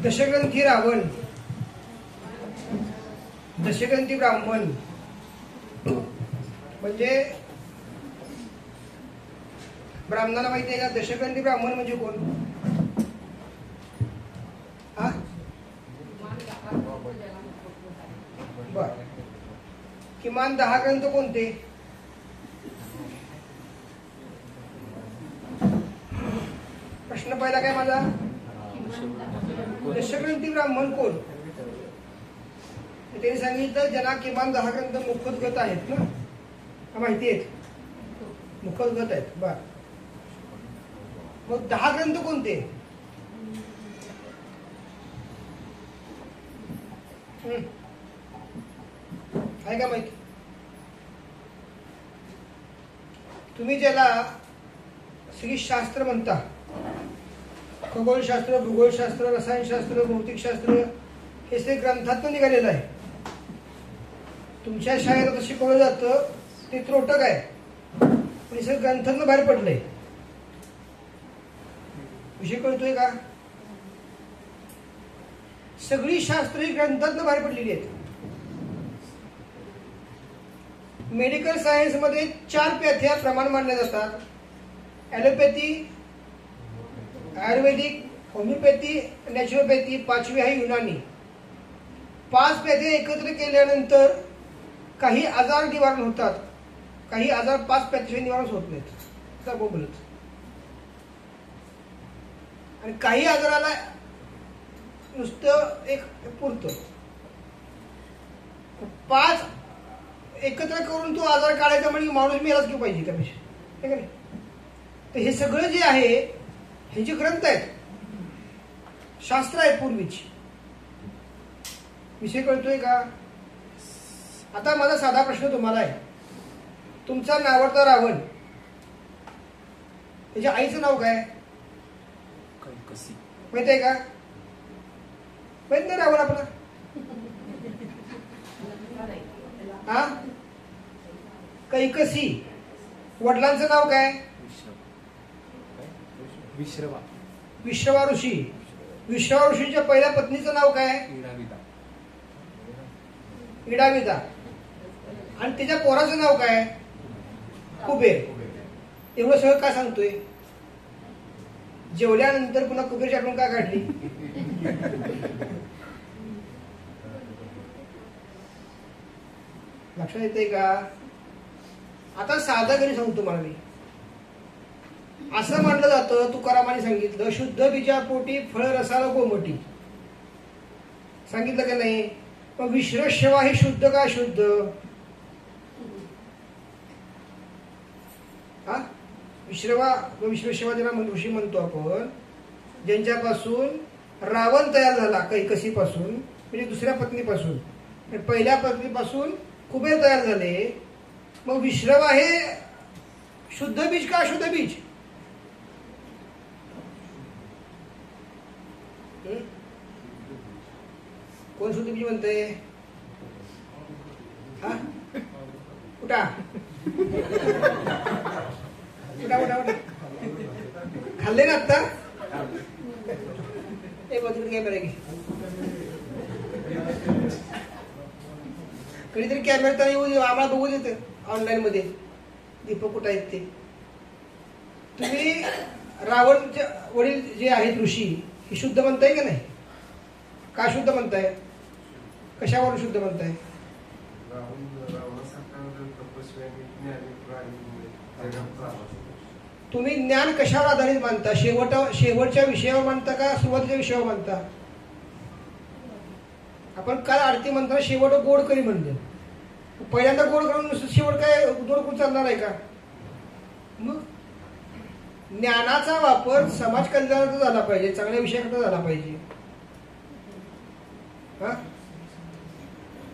दशग्रंथी रावण, दशग्रंथी ब्राह्मण म्हणजे ब्राह्मणाला माहिती आहे का? दशग्रंथी ब्राह्मण म्हणजे कोण? हा बर, किमान 10 ग्रंथ कोणते? प्रश्न पहिला काय माझा? दशग्रंथी ब्राह्मण कोण? त्यांनी सांगितलं ज्यांना किमान 10 ग्रंथ मुखोद्गत आहेत ना, माहिती आहेत, मुखोद्गत आहेत. बर, मग 10 ग्रंथ कोणते? आहे का माहिती? तुम्ही ज्याला श्रीशास्त्र म्हणता, खगोलशास्त्र, भूगोलशास्त्र, रसायनशास्त्र, भौतिकशास्त्र, हे सगळे ग्रंथातून निघालेलं आहे. तुमच्या शाळेत आता शिकवलं जातं ते त्रोटक आहे, पण हे सगळं ग्रंथातून बाहेर पडलंय. विषय कळतोय का? सगळी शास्त्र ही ग्रंथातून बाहेर पडलेली आहेत. मेडिकल सायन्स मध्ये 4 पॅथ्या प्रमाण मानल्या जातात: ॲलोपॅथी, आयुर्वेदिक, होमिओपॅथी, नॅचरोपॅथी, 5वी आहे युनानी. 5 पॅथ्या एकत्र केल्यानंतर काही आजार निवारण होतात, काही आजार 5 पॅथ्याशिवाय निवारण होत नाहीत. का बोलत? आणि काही आजाराला नुसतं एक पुरतं. 5 एकत्र करून तो आजार काढायचा म्हणजे माणूस मेलाच की पाहिजे का पेक्षा, ठीक आहे? तर हे सगळं जे आहे हे जे ग्रंथ आहेत, शास्त्र आहे पूर्वीची. विषय कळतोय का? आता माझा साधा प्रश्न तुम्हाला आहे. तुमचा नावडता रावण, त्याच्या आईचं नाव काय माहित आहे का? माहित नाही रावण आपला? हा, कैकसी. वडिलांचं नाव काय? विश्रवा ऋषी. विश्रवा ऋषीच्या पहिल्या पत्नीचं नाव काय? इडाविदा. आणि त्याच्या पोराचं नाव काय? कुबेर. एवढं सगळं काय सांगतोय? जेवल्यानंतर पुन्हा कुबेरची आठवण का काढली? लक्षात येते का? आता साधा घरी सांगतो मला मी. असं मानलं जातं, तुकारामाने सांगितलं, शुद्ध बीजापोटी फळ रसाला कोमटी. सांगितलं का नाही? मग विश्रशवा हे शुद्ध का शुद्ध? हा, विश्रवा विश्रशवा ज्यांना ऋषी म्हणतो आपण, ज्यांच्यापासून रावण तयार झाला, कैकसीपासून म्हणजे दुसऱ्या पत्नीपासून, पहिल्या पत्नीपासून कुबेर तयार झाले. मग विश्रवा हे शुद्ध बीज का अशुद्ध बीज? कोण शुद्ध बीज म्हणतंय? हा, उठा उठा उठा उठा. खाल्ले ना आता? एक बाजूला कॅमेरा घे. कधीतरी कॅमेरा येऊ आम्हाला बघू देत ऑनलाईन मध्ये. दीपक कुठं आहेत ते? तुम्ही रावणचे वडील जे आहेत ऋषी, हे शुद्ध म्हणताय का नाही? का शुद्ध म्हणताय? कशावर शुद्ध म्हणताय? तुम्ही ज्ञान कशावर आधारित मानता? शेवटच्या विषयावर मानता का सुरुवातीच्या विषयावर मानता? आपण काल आरती म्हणताना शेवट गोड करी म्हणतो. पहिल्यांदा गोड करून शेवट काय गोड करून चालणार आहे का? मग ज्ञानाचा वापर समाज कल्याणाचा झाला पाहिजे, चांगल्या विषयाकडे झाला पाहिजे. हा,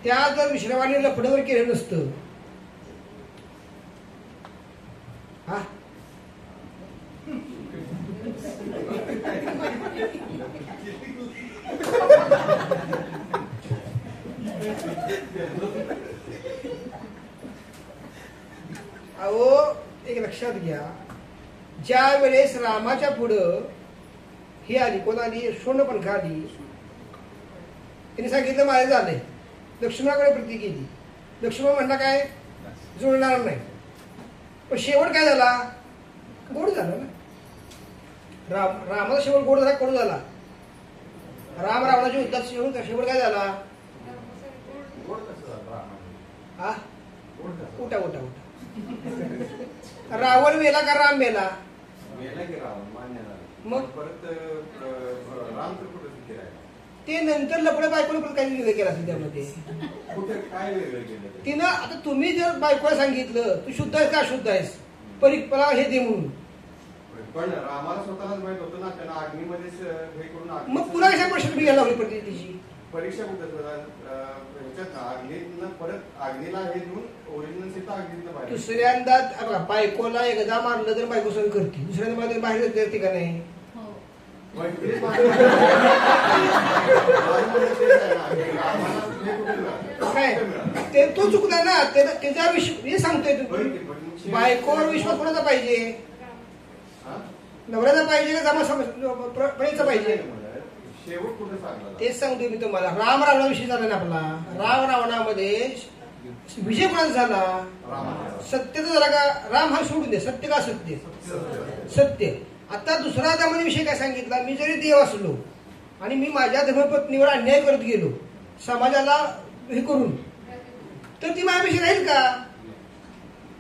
त्या जर विश्रवाने लफडवर केलं नसतं, हा, अहो एक लक्षात घ्या, ज्या वेळेस रामाच्या पुढं ही आली, कोण आली? शूर्णपणखा आली. तिने सांगितलं माझं झालंय. लक्ष्मणाकडे प्रती केली. लक्ष्मण म्हणला काय जुळणार नाही. पण शेवट काय झाला? गोड झाला ना. रामाचा शेवट गोड झाला, कडू झाला. राम रावणाच्या युद्धात शेवट काय झाला? हा उठा उठा उठा. रावण मेला का राम मेला? मग ते नंतर लपड्या बायकोने परत काही वेगळं केलं असेल त्यामध्ये. तिनं आता तुम्ही जर बायकोला सांगितलं तू शुद्ध आहेस का अशुद्ध आहेस, परीक्षेला हे दे म्हणून, पण रामाला स्वतःलाच माहित होतं ना त्यांना अग्नीमध्ये हे करून. मग पुन्हा कशा प्रश्न तुम्ही घ्यायला लावली पडते तिची परीक्षा कुठं अग्नीतनं परत अग्नीला हे देऊन ओरिजिनल सीता अग्नीतनं बाहेर. दुसऱ्यांदा बायकोला एकदा मारलं तर बायको सहन करते, दुसऱ्यांदा मारलं बाहेर जाते का नाही? ते तो चुकला ना. त्याचा हे सांगतोय तुम्ही बायकोवर विश्वास कोणाचा पाहिजे? नवऱ्याचा पाहिजे का जमा पाहिजे? शेवट कुठे सांगला तेच सांगतोय मी तुम्हाला. राम रावणाविषयी झाला ना आपला. राम रावणामध्ये विजय कोणाचा झाला? सत्याचा झाला का? राम हा सोडून दे, सत्य का सत्य? सत्य. आता दुसरा त्यामध्ये विषय काय सांगितला? मी जरी देव असलो आणि मी माझ्या धर्मपत्नीवर अन्याय करत गेलो समाजाला हे करून, तर ती माझ्यापेक्षा राहील का?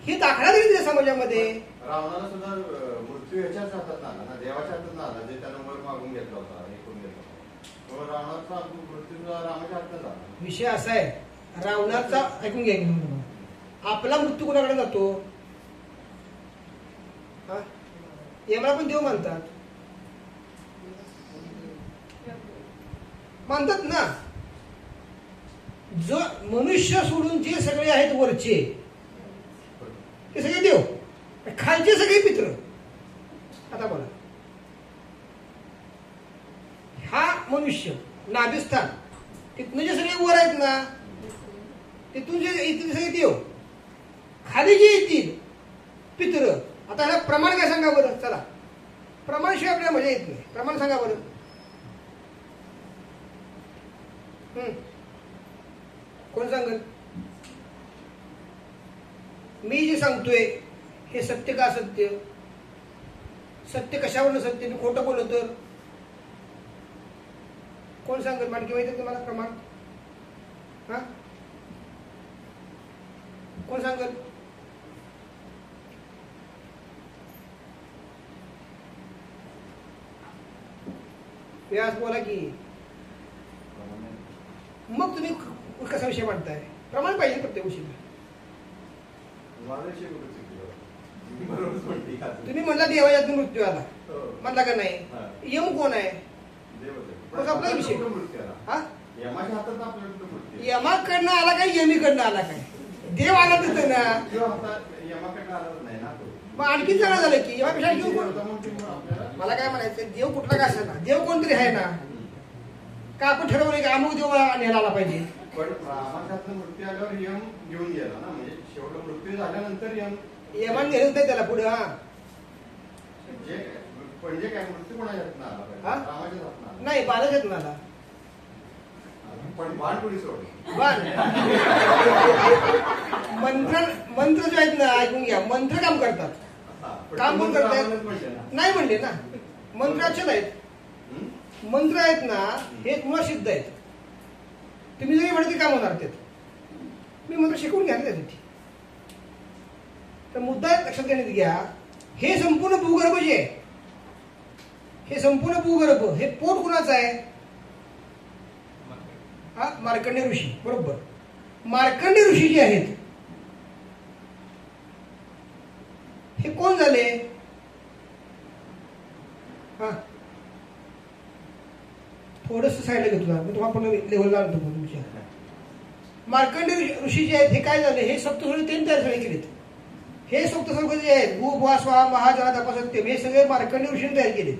हे दाखला तरी दिला समाजामध्ये. रावणाला सुद्धा मृत्यू ह्याच्याच हातात आला ना, देवाच्या हातात आला, जे त्यानं वर मागून घेतला होता, हे करून घेतला होता. रावणाचा मृत्यू सुद्धा रामाच्या हातात आला. विषय असा आहे, रावणाचा ऐकून घ्या, आपला मृत्यू कोणाकडे जातो? यमला पण देव मानतात ना. जो मनुष्य सोडून जे सगळे आहेत वरचे ते सगळे देव, खालचे सगळे पित्र. आता बोला, हा मनुष्य नाभिस्थान, तिथनं जे सगळे वर आहेत ना, तिथून जे येतील सगळे देव, खाली जे येतील पित्र. आता ह्याला प्रमाण काय सांगा बरं? चला, प्रमाण शिवाय आपल्याला मजा येत नाही. प्रमाण सांगा बरं. कोण सांगत? मी जे सांगतोय हे सत्य का असत्य? सत्य कशावर सत्य? मी खोटं बोललो तर कोण सांगत? माणकी माहिती तुम्हाला प्रमाण? हा, कोण सांगत? व्यास बोला की. मग तुम्ही कसा विषय मांडताय? प्रमाण पाहिजे प्रत्येक गोष्टीला. तुम्ही म्हणला देवाच्यात मृत्यू आला म्हणला का नाही? यम कोण आहे? मग आपला विषय. यमाकडनं आला काय? यमीकडनं आला काय? देव आला तिथं ना. मग आणखीन जरा झालं की यमापेक्षा देव कोण? मला काय म्हणायचं, देव कुठला का असेल ना, देव कोणतरी आहे ना. का आपण ठरवलं की अमुक देव न्यायला आला पाहिजे? पण रामाच्यातनं मृत्यू आल्यावर यम घेऊन गेला ना, म्हणजे शेवट मृत्यू झाल्यानंतर यमान नेलंच नाही त्याला पुढे. हा, म्हणजे काय मृत्यू कोणाच्या आला? रामाच्याच हातनं नाही, बालाच्यात आला. पण बाण कोणी सोडलं? बाण मंत्र जो आहेत ना, ऐकून घ्या, मंत्र काम करतात. काम पण करतात नाही म्हणले ना. मंत्राचे आहेत, मंत्र आहेत ना, हे तुम्हाला सिद्ध आहेत. तुम्ही जरी म्हणत काम होणार ते. मी मंत्र शिकवून घ्या त्यासाठी. तर मुद्दा लक्षात घेण्यात घ्या, हे संपूर्ण भूगर्भ जे आहे, हे संपूर्ण भूगर्भ हे पोट कुणाचं आहे? हा, मार्कंडेय ऋषी. बरोबर. मार्कंडेय ऋषी जे आहेत हे कोण झाले? हा, थोडस साईडला घेतो मी तुम्हाला पुन्हा लेवलला आणतो. तुमच्या मार्कंडेय ऋषी जे आहेत हे काय झाले? हे सप्तस्वर्ग त्यांनी तयार सगळे केलेत. हे सप्तस्वर्ग जे आहेत, भू भुवा स्वाहा महाजला तपासत्यम, हे सगळे मार्कंडेय ऋषीने तयार केलेत.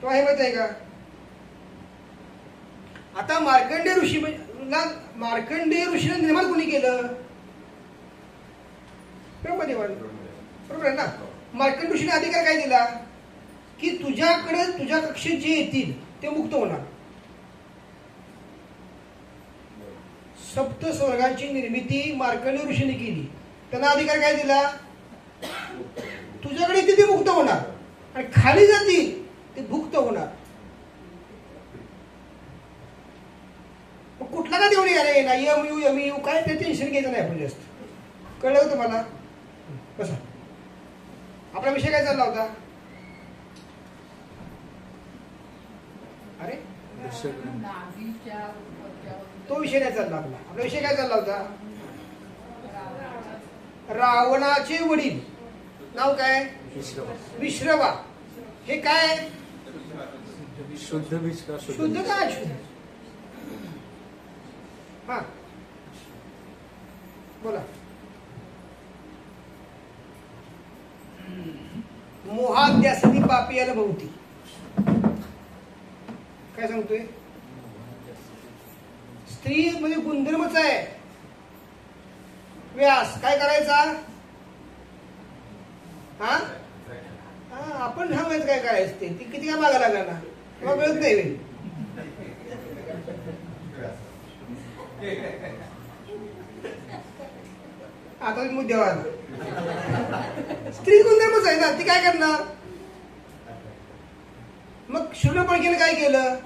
तो आहे माहित आहे का? आता मार्कंडेय ऋषी मार्कंडेय ऋषीने निर्माण कोणी केलं? बरोबर आहे ना. मार्कंडेय ऋषीने अधिकार काय दिला? की तुझ्याकडे तुझ्या कक्षेत जे येतील ते मुक्त होणार. सप्त स्वर्गांची निर्मिती मार्कंडेय ऋषीने केली. त्यांना अधिकार काय दिला? तुझ्याकडे येते ते मुक्त होणार आणि खाली जातील ते भुक्त होणार. कुठला का तेवढी अरे ना यम यू काय ते टेन्शन घ्यायचं नाही आपण जास्त. कळलं का तुम्हाला? कसा आपला विषय काय चालला होता? अरे तो विषय नाही चालला आपला. आपला विषय काय चालला होता? रावणाचे वडील नाव काय? विश्रवा. हे काय? शुद्ध बीज का शुद्ध का अशुद्ध? हा बोला. मोहाद्यासनी पापियाला भवती. काय सांगतोय? स्त्री म्हणजे गुणधर्मच आहे. व्यास काय करायचा? हा आपण सांगायचं काय करायचं ते किती काय मागा लागला ना तेव्हा मिळत नाही. आता मुद्द्यावर स्त्री गुणधर्मच आहे ना, ती काय करणार? मग शूद्रपणकेने काय केलं?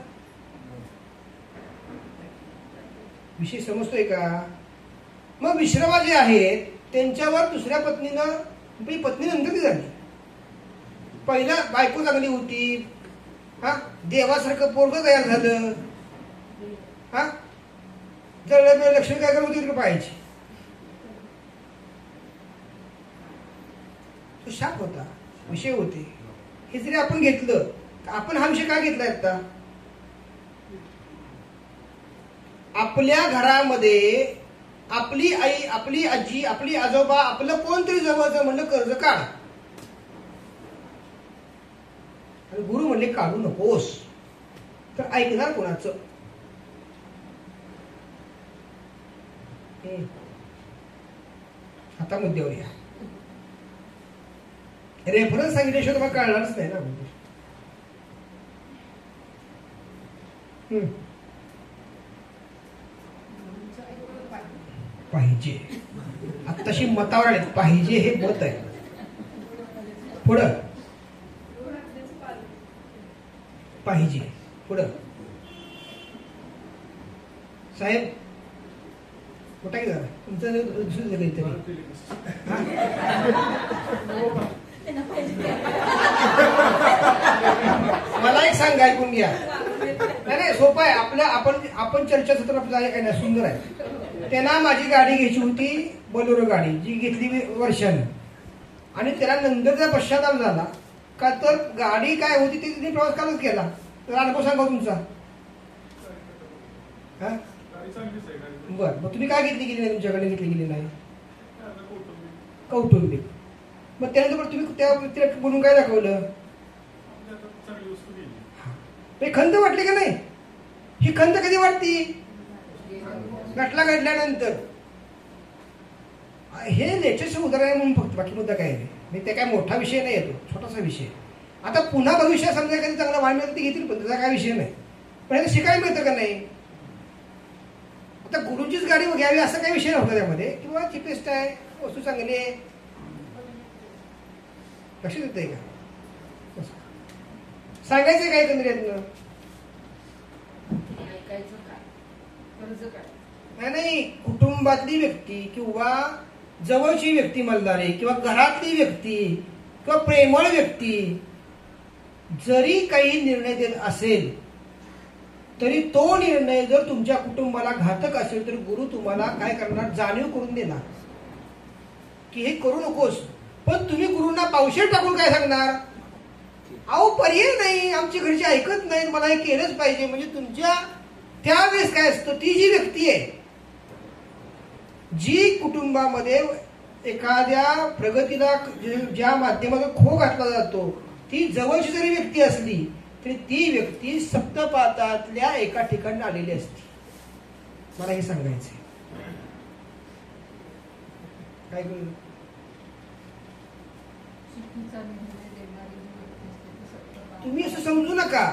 विषय समजतोय का? मग विश्रवा जे आहेत त्यांच्यावर दुसऱ्या पत्नीनं पत्नी नंतर ती झाली. पहिला बायको चांगली होती, हा देवासारखं पोरग तयार झालं, हा जळलं लक्ष्मी काय करत होती तिकडे पाहायची. तो शाप होता, विषय होते. हे जरी आपण घेतलं, आपण हा विषय काय घेतलाय आता? आपल्या घरामध्ये आपली आई, आपली आजी, आपली आजोबा, आपलं कोणतरी जवळचं म्हणलं कर्ज काढ, आणि गुरु म्हणले काढू नकोस, तर ऐकणार कोणाचं? आता मुद्द्यावर या. रेफरन्स सांगितल्याशिवाय तुम्हाला कळणारच नाही ना. पाहिजे आत्ताशी मतावर आले. पाहिजे हे मत आहे. पुढं पाहिजे. पुढं साहेब कुठे आहे जरा तुमचं दुसरं काहीतरी. मला एक सांगा, ऐकून घ्या. नाही सोपं आहे आपलं. आपण चर्चासत्र आपलं काय नाही, सुंदर आहे. त्यांना माझी गाडी घ्यायची होती, बोलेरो गाडी, जी घेतली वर्षाने, आणि त्याला नंतरचा पश्चाताप झाला का तर गाडी काय होती ती तिने प्रवास कालच केला. तर अनुभव सांगा तुमचा. बर, मग तुम्ही काय घेतली गेली नाही? तुमच्याकडे घेतली गेली नाही कौटुंबिक. मग त्यानंतर तुम्ही त्या व्यक्तीला बोलून काय दाखवलं? खंत वाटली का नाही? ही खंत कधी वाटती? घटला घडल्यानंतर. हे लेटेस्ट उदाहरण आहे म्हणून फक्त, बाकी मुद्दा काय नाही. ते काय मोठा विषय नाही येतो, छोटासा विषय. आता पुन्हा भविष्यात समजा कधी चांगला वाण मिळेल ते घेतील, पण त्याचा काय विषय नाही. पण हे शिकायला मिळतं का नाही? आता गुरुचीच गाडी घ्यावी असं काही विषय नव्हता त्यामध्ये, किंवा चिपेस्ट आहे, वस्तू चांगली आहे. लक्षात येतंय का? सांगायचं काय एकंदरीत? नाही, कुटुंबातली व्यक्ती किंवा जवळची व्यक्ती मल्हारी किंवा घरातली व्यक्ती किंवा प्रेमळ व्यक्ती जरी काही निर्णय देत असेल तरी तो निर्णय जर तुमच्या कुटुंबाला घातक असेल तर गुरु तुम्हाला काय करणार? जाणीव करून देणार की हे करू नकोस. पण तुम्ही गुरुंना पावशेर टाकून काय सांगणार? अहो पर्याय नाही, आमची घरची ऐकत नाही, मला हे केलंच पाहिजे. म्हणजे तुमच्या त्यावेळेस काय असतं, ती जी व्यक्ती आहे जी कुटुंबामध्ये एखाद्या प्रगतीला ज्या माध्यमातून खो घातला जातो, ती जवळची जरी व्यक्ती असली तरी ती व्यक्ती सप्तपातातल्या एका ठिकाणी आलेली असते. मला हे सांगायचंय. काय करू? तुम्ही असं समजू नका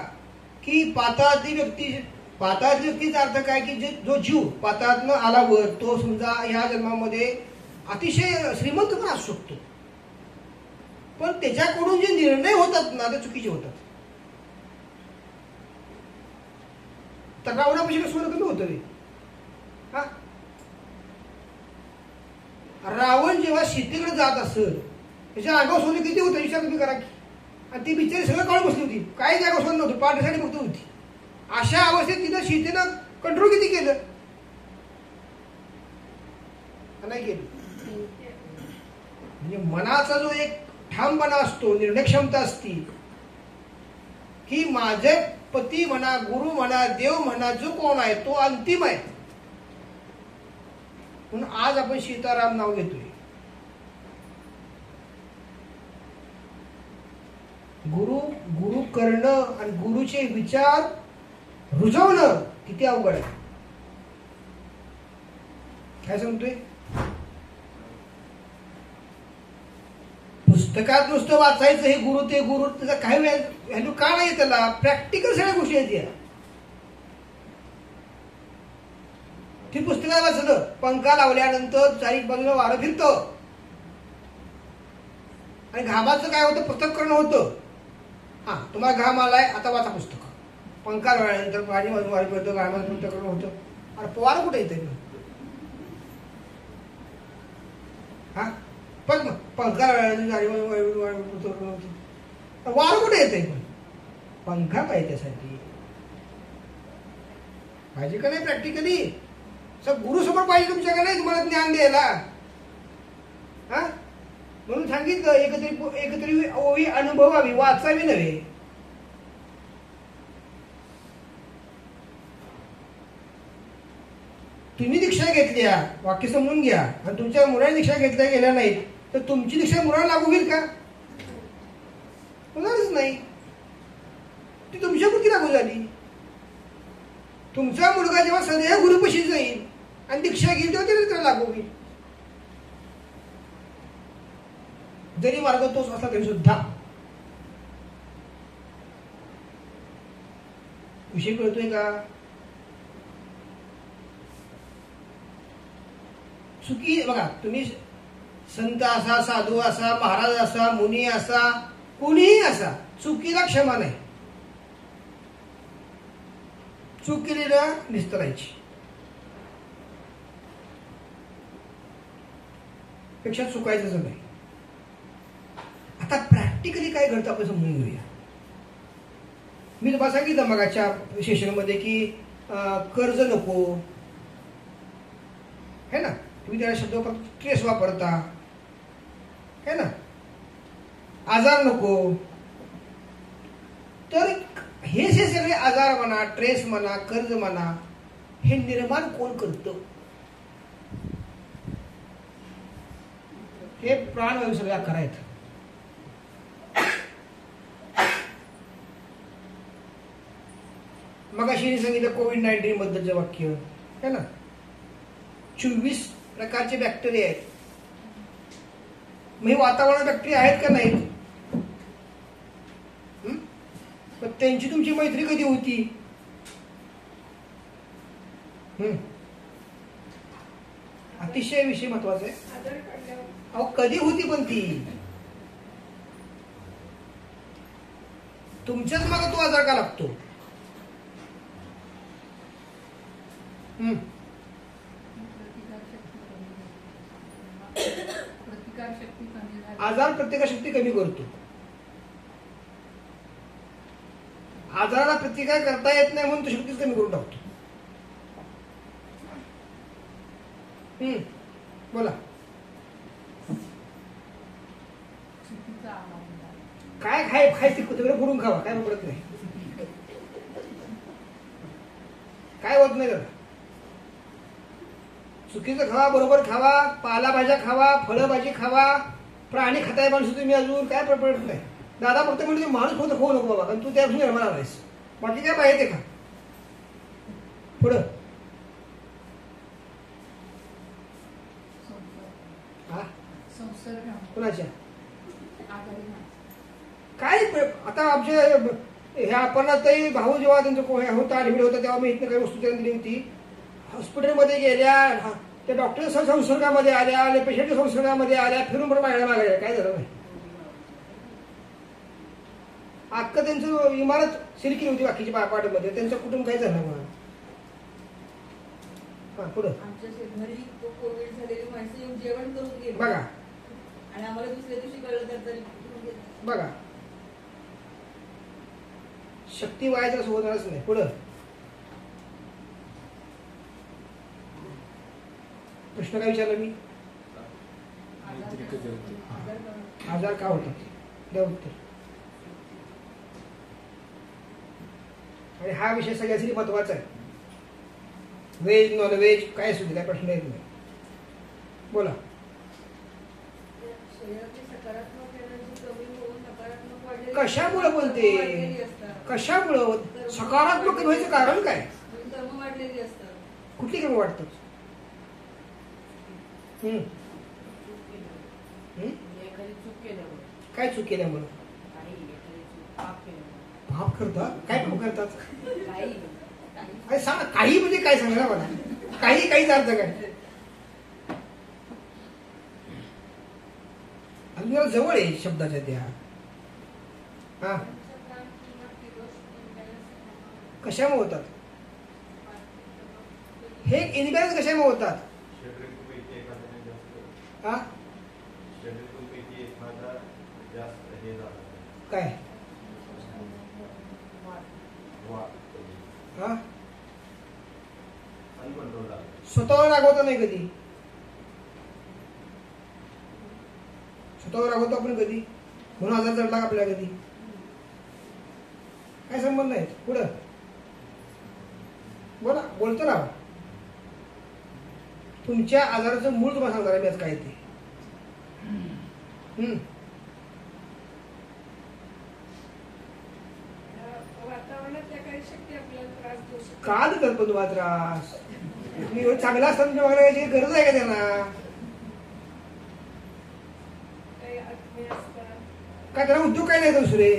की पाताळातली व्यक्ती पाताळातली व्यक्तीचा अर्थ काय की जो जीव पाताळातनं आला वर तो समजा ह्या जन्मामध्ये अतिशय श्रीमंत पण असू शकतो, पण त्याच्याकडून जे निर्णय होतात ना ते चुकीचे होतात. तर रावणापाशी सोनं कमी होतं रे. हा, रावण जेव्हा सीतेकडे जात असत त्याच्या अंगावर सोनं किती होतं विचार तुम्ही करा की. आणि ती बिचारी सगळं काढून बसली होती, काही जागा सोनं नव्हतं, पाठीसाठी फक्त होती. अशा अवस्थेत तिनं सीतेनं कंट्रोल किती केलं? नाही केलं. म्हणजे मनाचा जो एक ठामपणा असतो, निर्णय क्षमता असती की माझे पती म्हणा, गुरु म्हणा, देव म्हणा, जो कोण आहे तो अंतिम आहे. म्हणून आज आपण सीताराम नाव घेतोय. गुरु करणं आणि गुरुचे विचार रुजवणं किती अवघड आहे. काय सांगतोय? पुस्तकात नुसतं वाचायचं हे गुरु ते गुरु, त्याचा काही व्हॅल्यू का नाही त्याला? प्रॅक्टिकल सगळ्या गोष्टी आहेत या. ती पुस्तकात वाचलं, पंखा लावल्यानंतर चारी बाजूला वारं फिरतं आणि घामाचं काय होतं? पृथक्करण होतं. हा, तुम्हाला घाम आलाय, आता वाचा पुस्तक. पंखा लावल्यानंतर पाणी बाजू वारं फिरतं, घामाचं पृथक्करण होतं. अरे पोवार कुठे येते? हा, पण पंखा वारं कुठे येते? पण पंखा पाहिजे त्यासाठी, पाहिजे का नाही? प्रॅक्टिकली गुरु समोर पाहिजे तुमच्याकडे नाही तुम्हाला ज्ञान द्यायला. हा, म्हणून सांगितलं एकत्री ओवी अनुभवावी, वाचावी नव्हे. तुम्ही दीक्षा घेतल्या, वाक्य समजून घ्या, आणि तुमच्या मुलाने दीक्षा घेतल्या गेल्या नाहीत तर तुमची दीक्षा मुलाला लागू होईल का? होणारच नाही. ती तुमच्यापुरती लागू झाली. तुमचा मुलगा जेव्हा सदैव गुरुपशी जाईल आणि दीक्षा घेईल तेव्हा त्याला लागू होईल. जरी मार्ग तोच असला तरी सुद्धा. विषय कळतोय का? चुकी बघा, तुम्ही संत असा, साधू असा, महाराज असा, मुनी असा, कोणीही असा, चुकीला क्षमा नाही. चूक केलेला निस्तरायची पेक्षा चुकायचंच नाही. आता प्रॅक्टिकली काय घडतं आपण समजून घेऊया. मी तुम्हाला सांगितलं मगाच्या सेशनमध्ये की कर्ज नको है ना, तुम्ही त्याला शब्द ट्रेस वापरता है ना, आजार नको. तर हे जे सगळे आजार म्हणा, ट्रेस म्हणा, कर्ज म्हणा, हे निर्माण कोण करतं? हे प्राणवायू सगळ्या करायचं. मग अशी सांगितलं कोविड-19 बद्दलचं वाक्य है ना, 24 प्रकारचे बॅक्टेरिया आहेत. मग वातावरणात बॅक्टेरिया आहेत का नाहीत? पण त्यांची तुमची मैत्री कधी होती? अतिशय विषय महत्वाचा आहे. अहो कधी होती पण ती? तुमच्याच मागे तो आजार का लागतो? आजार प्रतिकारशक्ती कमी करतो. आजाराला प्रतिकार करता येत नाही म्हणून तो शक्तीच कमी करून टाकतो. बोला काय खायचं कुत्रे करून खावा, काय पडत नाही, काय होत नाही. जरा चुकीचं खावा, बरोबर खावा, पालाभाज्या खावा, फळभाजी खावा. प्राणी खाताय माणूस तुम्ही अजून काय पडत नाही. दादा फक्त म्हणजे माणूस फक्त खाऊ नको बाबा, कारण तू त्यापासून निर्माण आलायस. बाकी काय पाहिजे ते खा. पुढं कुणाच्या काय आता आमच्या ह्या अपर्णाताई भाऊ जेव्हा त्यांचं होता ऍडमिट होता तेव्हा मी इथनं काही वस्तू त्यांना दिली होती. हॉस्पिटलमध्ये गेल्या, त्या डॉक्टर संसर्गामध्ये आल्या, पेशंट संसर्गामध्ये आल्या, फिरून पण मागायला काय झालं नाही. अख्खं त्यांचं इमारत सिरकी होती बाकीची पार्टमध्ये, त्यांचं कुटुंब काय झालं म्हणून. हा पुढं आमच्या घरी तो कोविड झालेली माणसं येऊन जेवण करून गेली बघा, आणि आम्हाला दुसऱ्या दिवशी कळलं तर तरी बघा शक्ती वाया तर होणारच नाही. पुढं प्रश्न काय विचारला मी? आजार का होतात, द्या उत्तर. आणि हा विषय सगळ्यासाठी महत्वाचा आहे. व्हेज नॉन व्हेज काय सुद्धा काय प्रश्न येत नाही. बोला. शरीराची सकारात्मक एनर्जी कमी होऊन नकारात्मक वाढलेली कशामुळे बोलते? वाढलेली असतात. कशामुळं सकारात्मक व्हायचं कारण काय? कर्म वाढलेली असतात. कुठली कर्म वाटतात? एखादी चूक केल्यावर, काय चूक केल्यामुळं? काही एखादी चूक पाप केल्यावर, पाप करतात? काय पाप करतात? काही अरे सांग, काही म्हणजे काय सांगा मला. काहीच अर्थ काय? अजून जरा जवळ आहे शब्दाच्या त्या. हा कशामुळे होतात? हे इनबॅलन्स कशामुळे होतात? शेड्यूलपैकी एखाद्याने जास्त हा शेड्यूलपैकी एखादा जास्त हे झालं काय? हा अनकंट्रोल झालं. स्वतःवर रागवता नाही कधी? स्वतःवर रागवतो आपण कधी? म्हणून आजार चढला का आपल्याला कधी? काय संबंध नाही. पुढं बोला, बोलतो ना. तुमच्या आजाराचं मूळ तुम्हाला सांगणार आहे मी आज काय ते. वातावरणात काही शक्ती आपल्याला त्रास देऊ शकते. का देतात पण तुम्हाला त्रास? मी एवढं चांगला असताना तुमच्या मागण्या यायची गरज आहे का त्यांना? काही आत्मे असतात. काय त्यांना उद्योग काय नाही दुसरे?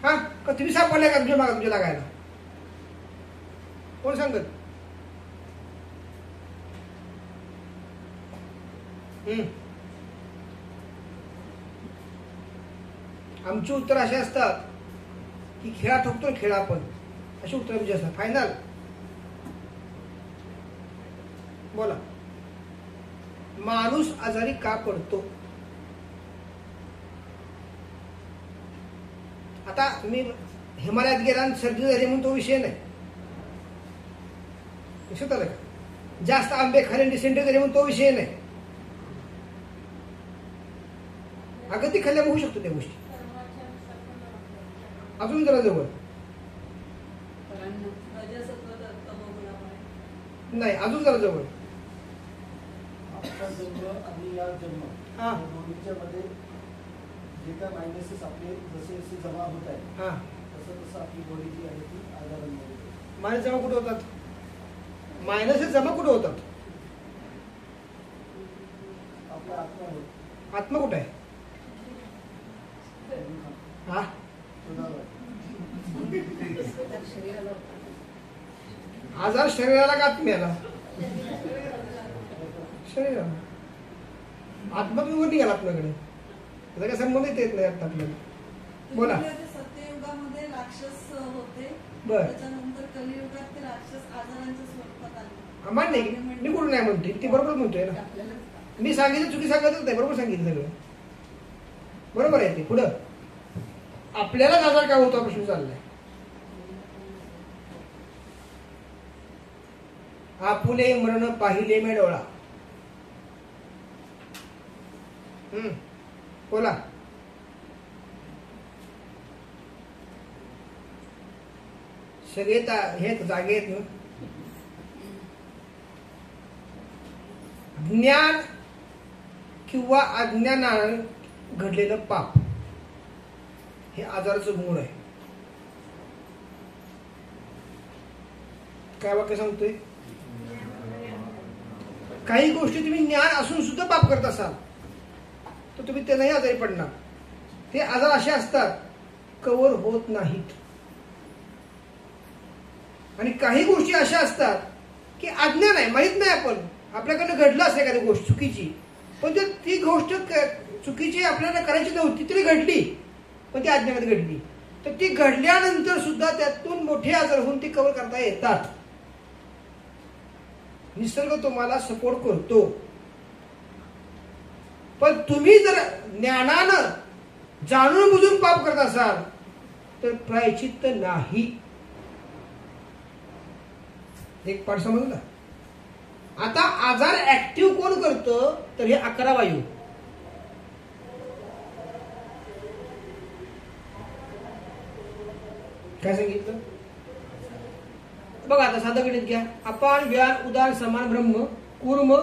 हा का तुम्ही सापडले का तुमच्या मागा तुमच्या लागायला? कोण सांगत? आमची उत्तर अशी असतात की खेळा ठोकतो ना खेळा आपण, अशी उत्तर आमची असतात. फायनल बोला. माणूस आजारी का पडतो? आता मी हिमालयात गेला आणि सर्दी झाली म्हणून तो विषय नाही. लक्षात आलं का? जास्त आंबे खाले डिसेंट्री झाली म्हणून तो विषय नाही. अगं ती खाल्ल्यामुळे होऊ शकतो त्या गोष्टी. अजून जरा जवळ नाही, अजून जरा जवळ. आपला जन्म आणि या जन्म हा. या दोन्हीच्या मध्ये जे काय मायनसेस आपले जसे जसे जमा होत आहेत हा तसं तसं आपली बॉडी जी आहे ती आजारांमध्ये होते. मायनस जमा कुठे होतात? मायनस जमा कुठे होतात? आपला आत्मा होत आत्मा कुठे आहे? हा आजार शरीराला का आत्म्याला? शरीराला. आत्मा तुम्ही निघाला आपल्याकडे, त्याचा काय संबंधित येत नाही आता आपल्याला. बोला. सत्ययुगामध्ये राक्षस होते, बर त्याच्यानंतर कलियुगात ते राक्षस आजारांच्या स्वरूपात आले. मान्य आहे की मी कुठं नाही म्हणतोय, ती बरोबर म्हणतोय ना. मी सांगितलं चुकी सांगतच नाही, बरोबर सांगितलं सगळं. बरोबर आहे ते. पुढं आपल्याला आजार काय होतो प्रश्न चाललाय. आपुले मरण पाहिले मे डोळा. बोला. सगळे हे जागे आहेत ना. ज्ञान किंवा अज्ञानाने घडलेलं पाप हे आजाराचं मूळ आहे. काय वाक्य सांगतोय? काही गोष्टी तुम्ही ज्ञान असून सुद्धा पाप करत असाल तर तुम्ही त्यांनाही आजारी पडणार. ते आजार असे असतात कव्हर होत नाहीत. आणि काही गोष्टी अशा असतात की अज्ञान आहे, माहित नाही, आपण आपल्याकडनं घडलं असं एखादी गोष्ट चुकीची, पण ती गोष्ट चुकीची आपल्याला करायची नव्हती तरी घडली, पण ती अज्ञानात घडली. तर ती घडल्यानंतर सुद्धा त्यातून मोठे आजार होऊन ती कव्हर करता येतात. निसर्ग तुम्हाला सपोर्ट करतो. पण तुम्ही जर ज्ञानानं जाणून बुजून पाप करत असाल तर प्रायचित्त नाही. एक पाठ समजला. आता आजार ऍक्टिव्ह कोण करतं तर हे 11 वायू. काय सांगितलं बघा. आता साधं गणित घ्या. अपान, व्यान, उदान, समान, ब्रह्म, कूर्म,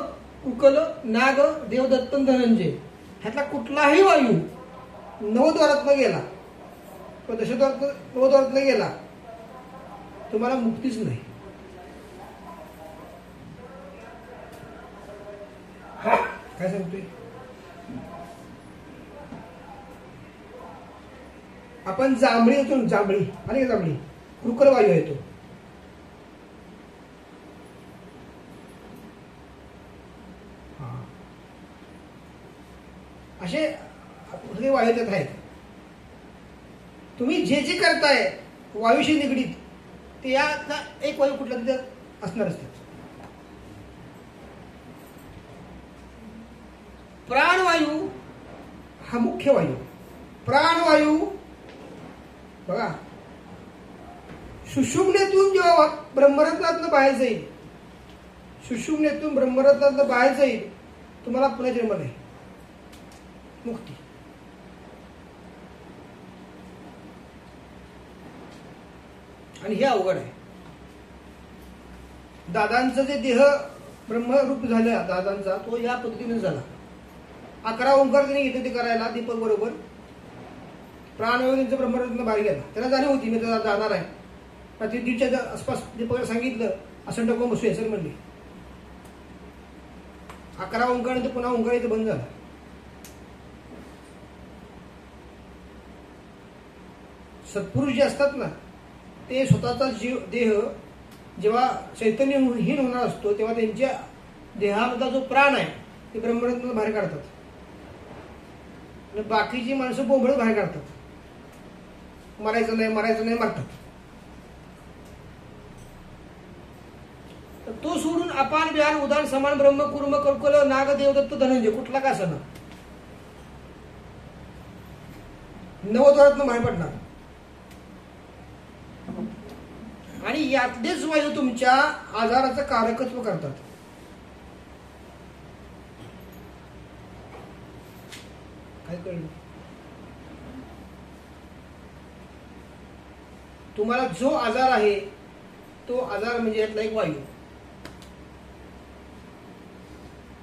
कुकल, नाग, देवदत्त, धनंजय, ह्यातला कुठलाही वायू नवद्वारातनं गेला किंवा नवद्वारातनं गेला तुम्हाला मुक्तीच नाही. काय सांगतोय आपण? जांभळी येतो, जांभळी आणि जांभळी कुकल वायू येतो. असे सगळे वायू त्यात आहेत. तुम्ही जे जे करताय वायूशी निगडीत ते यातला एक वायू कुठला तरी असणारच. प्राणवायू हा मुख्य वायू. प्राणवायू बघा, सुषुम्नेतून जेव्हा ब्रह्मरत्नातनं बाहेर जाईल, सुषुम्नेतून ब्रह्मरत्नातनं बाहेर जाईल, तुम्हाला पुन्हा जन्म नाही, मुक्ती. आणि हे अवघड आहे. दादांचं जे देह ब्रह्मरूप झाला दादांचा, तो या पद्धतीने झाला. 11 ओंकार त्यांनी घेतले ते करायला दीपक बरोबर. प्राणवायूंचं ब्रह्मरत्न बाहेर गेला. त्याला जाणीव होती मी त्याला जाणार आहे. रात्री 1:30च्या आसपास दीपक सांगितलं असं टाकून बसू सर म्हणली. 11 ओंकार नंतर पुन्हा ओंकार इथं बंद झाला. सत्पुरुष जे असतात ना ते स्वतःचा जीव देह जेव्हा चैतन्यहीन होणार असतो तेव्हा त्यांच्या देहामधला जो प्राण आहे ते ब्रह्मरत्न बाहेर काढतात. आणि बाकीची माणसं बोंबळत बाहेर काढतात. मरायचं नाही मारतात. तर तो सोडून अपान, व्यान, उदान, समान, ब्रह्म, कुर्म, कल्कल, नाग, देवदत्त, धनंजय कुठला का असं नवद्वारातनं बाहेर पडणार. आणि यातलेच वायू तुमच्या आजाराचं कारकत्व करतात. काय कळलं तुम्हाला? जो आजार आहे तो आजार म्हणजे यातला एक वायू.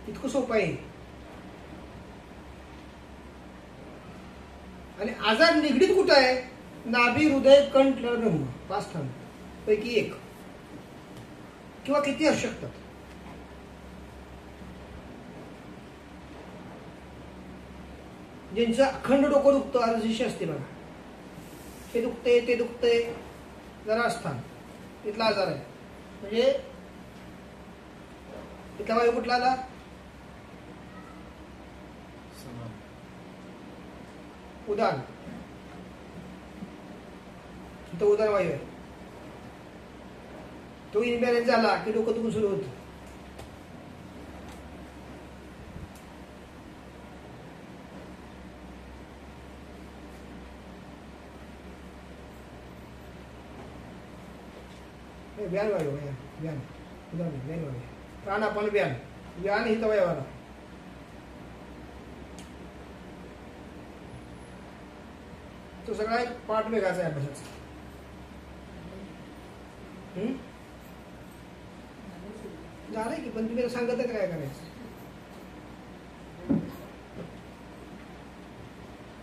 इतकं सोपं आहे. आणि आजार निगडीत कुठं आहे? नाभी, हृदय, कंठ, ब्रह्म, 5 स्थान पैकी एक किंवा किती असू शकतात. ज्यांचं अखंड डोकं दुखतं, अर्धशिष्य असते बघा, हे दुखते ते दुखते, जरा स्थान इथला आजार आहे. म्हणजे इथला वायू कुठला आला? उदान. इथं उदान वायू आहे. तो इनबॅलन्स झाला की डोकं दुखून सुरू होतं. व्यान वायू व्यान उदान व्यान वायू. प्राण आपण व्यान व्यान ही तवयवाला. तो सगळा एक पार्ट वेगळाच आहे अभ्यासाचा. झालंय की पण तुम्ही सांगत आहे काय करायचं.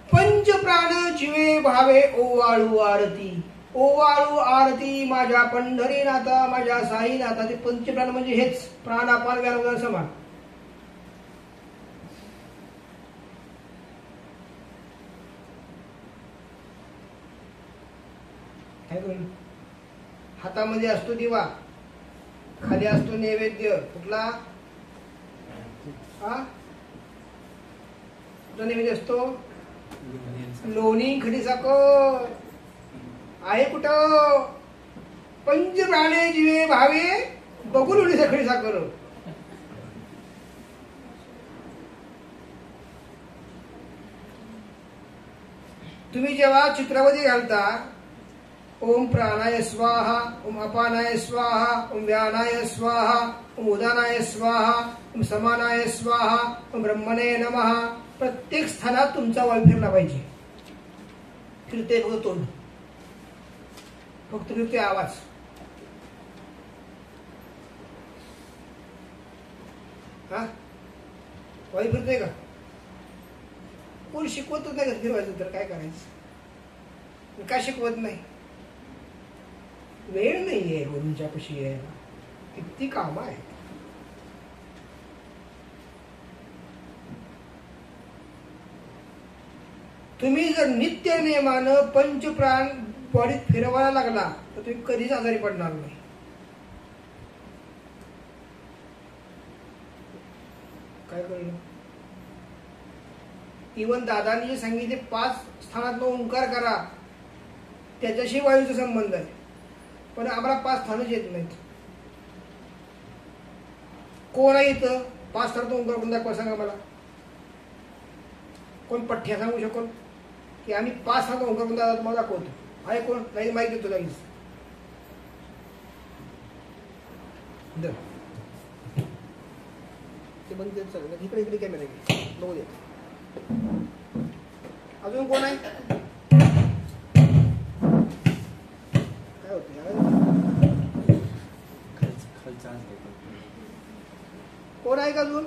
पंच प्राण जीवे भावे ओवाळू आरती. ओवाळू आरती माझ्या पंढरीनाथा, माझ्या साईनाथा. ते पंचप्राण म्हणजे हेच प्राण अपान व्यान उदान समान. काय कळलं? हातामध्ये असतो दिवा, खाली असतो नैवेद्य. कुठला? हा, कुठला नैवेद्य असतो? लोणी, खडी साखर. आहे कुठं? पंच प्राणे जीवे भावे बघू लोणी खडी साखर. तुम्ही जेव्हा चित्रावधी घालता, ओम प्राणाय स्वाहा, ओम अपानाय स्वाहा, ओम व्यानाय स्वाहा, ओम उदानाय स्वाहा, ओम समानाय स्वाहा, ओम ब्रह्मणे नमः, प्रत्येक स्थानात तुमचा वायू फिरला पाहिजे. फिरते फक्त तोंड, फक्त फिरते आवाज. हा, वायू फिरते का? कोण शिकवतच नाही का फिरवायचं? तर काय करायचं? काय शिकवत नाही? वेळ नाहीये गुरूंच्या पाशी यायला, किती काम आहे. तुम्ही जर नित्य नियमानं पंचप्राण बॉडीत फिरवायला लागला तर तुम्ही कधीच आजारी पडणार नाही. काय कळलं? इवन दादानी जे सांगितले 5 स्थानात ओंकार करा, त्याच्याशी वायूचा संबंध आहे. पण आम्हाला 5 स्थानच येत नाहीत. कोण आहे इथं 5 स्थानात ओंकार कोण दाखवा? सांगा मला. कोण पठ्ठ्या सांगू शकल की आम्ही 5 स्थानात ओंकार कोण दादा तुम्हाला दाखवतो? आहे कोण? नाही, माहिती देतो लगेच. ते बंद देत चालेल. इकडे इकडे कॅमेरा घे, बघू दे. अजून कोण आहे? काय होतं? कोण आहे का अजून?